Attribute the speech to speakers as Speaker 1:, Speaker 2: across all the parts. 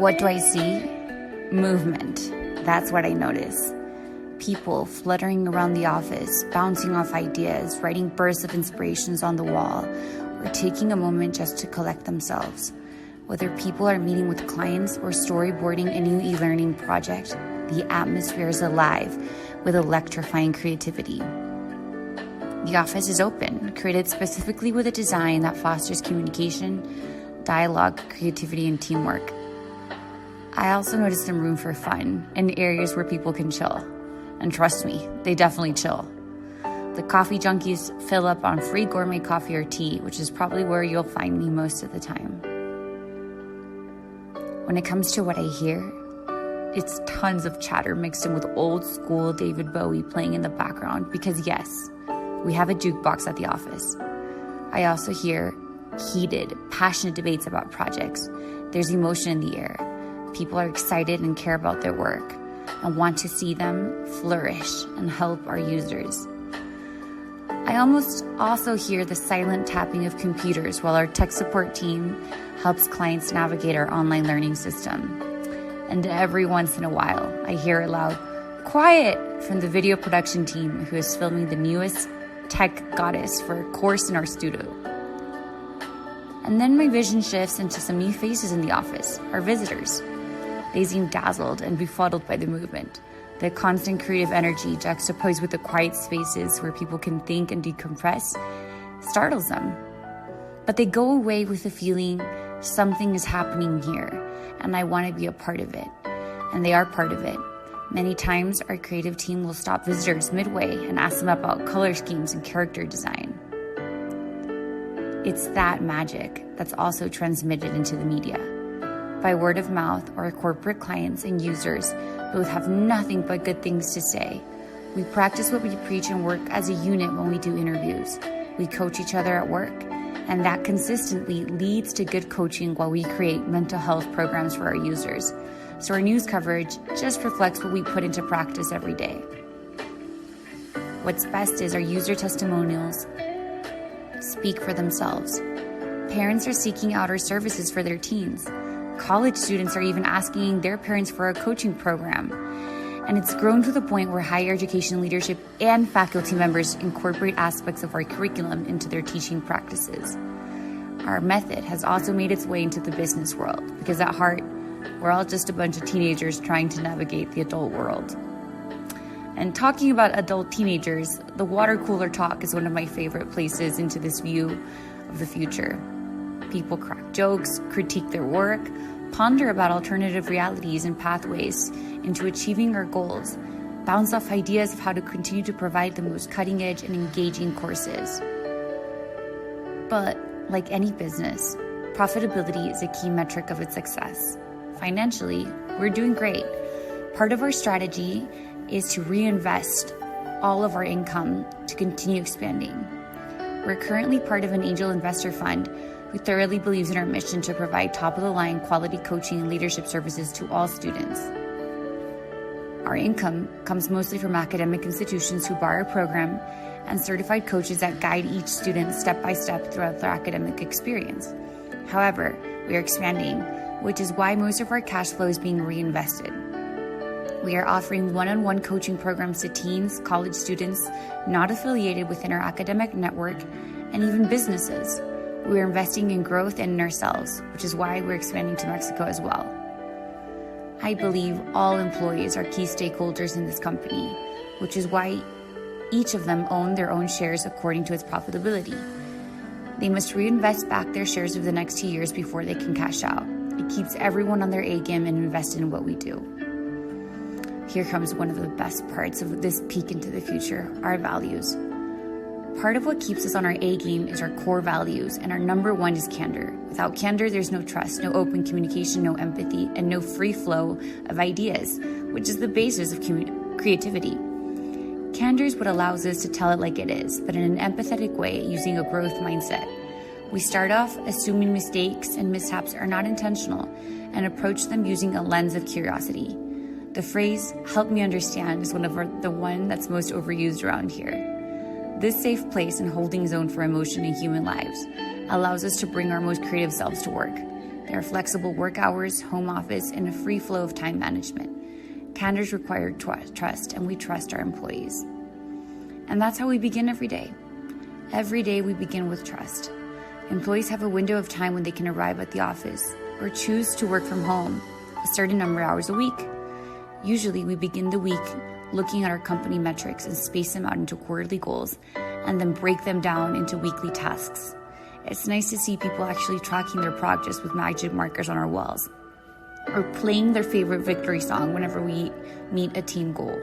Speaker 1: What do I see? Movement. That's what I notice. People fluttering around the office, bouncing off ideas, writing bursts of inspirations on the wall, or taking a moment just to collect themselves. Whether people are meeting with clients or storyboarding a new e-learning project, the atmosphere is alive with electrifying creativity. The office is open, created specifically with a design that fosters communication, dialogue, creativity, and teamwork. I also noticed some room for fun and areas where people can chill. And trust me, they definitely chill. The coffee junkies fill up on free gourmet coffee or tea, which is probably where you'll find me most of the time. When it comes to what I hear, it's tons of chatter mixed in with old school David Bowie playing in the background because yes, we have a jukebox at the office. I also hear heated, passionate debates about projects. There's emotion in the air. People are excited and care about their work and want to see them flourish and help our users. I almost also hear the silent tapping of computers while our tech support team helps clients navigate our online learning system. And every once in a while, I hear a loud, "Quiet!" from the video production team who is filming the newest tech goddess for a course in our studio. And then my vision shifts into some new faces in the office, our visitors. They seem dazzled and befuddled by the movement. The constant creative energy juxtaposed with the quiet spaces where people can think and decompress startles them. But they go away with the feeling something is happening here and I want to be a part of it. And they are part of it. Many times our creative team will stop visitors midway and ask them about color schemes and character design. It's that magic that's also transmitted into the media. By word of mouth, our corporate clients and users both have nothing but good things to say. We practice what we preach and work as a unit when we do interviews. We coach each other at work, and that consistently leads to good coaching while we create mental health programs for our users. So our news coverage just reflects what we put into practice every day. What's best is our user testimonials speak for themselves. Parents are seeking out our services for their teens. College students are even asking their parents for a coaching program. And it's grown to the point where higher education leadership and faculty members incorporate aspects of our curriculum into their teaching practices. Our method has also made its way into the business world because at heart, we're all just a bunch of teenagers trying to navigate the adult world. And talking about adult teenagers, the water cooler talk is one of my favorite places into this view of the future. People crack jokes, critique their work, ponder about alternative realities and pathways into achieving our goals, bounce off ideas of how to continue to provide the most cutting edge and engaging courses. But like any business, profitability is a key metric of its success. Financially, we're doing great. Part of our strategy is to reinvest all of our income to continue expanding. We're currently part of an angel investor fund who thoroughly believes in our mission to provide top-of-the-line quality coaching and leadership services to all students. Our income comes mostly from academic institutions who buy our program and certified coaches that guide each student step-by-step throughout their academic experience. However, we are expanding, which is why most of our cash flow is being reinvested. We are offering one-on-one coaching programs to teens, college students not affiliated within our academic network, and even businesses. We are investing in growth and in ourselves, which is why we're expanding to Mexico as well. I believe all employees are key stakeholders in this company, which is why each of them own their own shares according to its profitability. They must reinvest back their shares over the next 2 years before they can cash out. It keeps everyone on their A game and invested in what we do. Here comes one of the best parts of this peek into the future, our values. Part of what keeps us on our A game is our core values, and our number one is candor. Without candor, there's no trust, no open communication, no empathy, and no free flow of ideas, which is the basis of creativity. Candor is what allows us to tell it like it is, but in an empathetic way using a growth mindset. We start off assuming mistakes and mishaps are not intentional and approach them using a lens of curiosity. The phrase, "help me understand," is the one that's most overused around here. This safe place and holding zone for emotion in human lives allows us to bring our most creative selves to work. There are flexible work hours, home office, and a free flow of time management. Candors require trust, and we trust our employees. And that's how we begin every day. Every day we begin with trust. Employees have a window of time when they can arrive at the office or choose to work from home a certain number of hours a week. Usually we begin the week looking at our company metrics and space them out into quarterly goals and then break them down into weekly tasks. It's nice to see people actually tracking their progress with magic markers on our walls or playing their favorite victory song whenever we meet a team goal.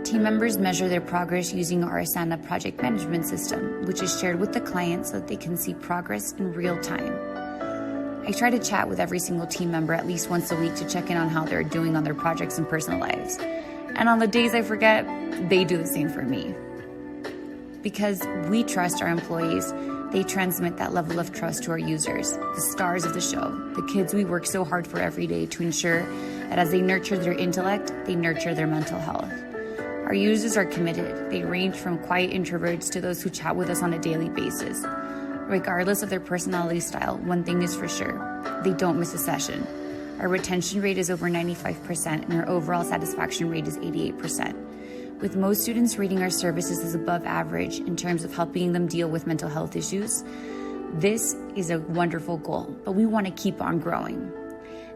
Speaker 1: Team members measure their progress using our Asana project management system, which is shared with the client so that they can see progress in real time. I try to chat with every single team member at least once a week to check in on how they're doing on their projects and personal lives. And on the days I forget, they do the same for me. Because we trust our employees, they transmit that level of trust to our users, the stars of the show, the kids we work so hard for every day to ensure that as they nurture their intellect, they nurture their mental health. Our users are committed. They range from quiet introverts to those who chat with us on a daily basis. Regardless of their personality style, one thing is for sure, they don't miss a session. Our retention rate is over 95% and our overall satisfaction rate is 88%. With most students rating our services as above average in terms of helping them deal with mental health issues, this is a wonderful goal, but we want to keep on growing.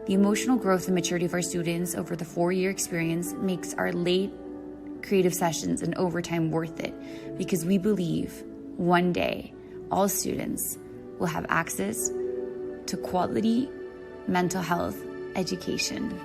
Speaker 1: The emotional growth and maturity of our students over the 4-year experience makes our late creative sessions and overtime worth it because we believe one day all students will have access to quality mental health education.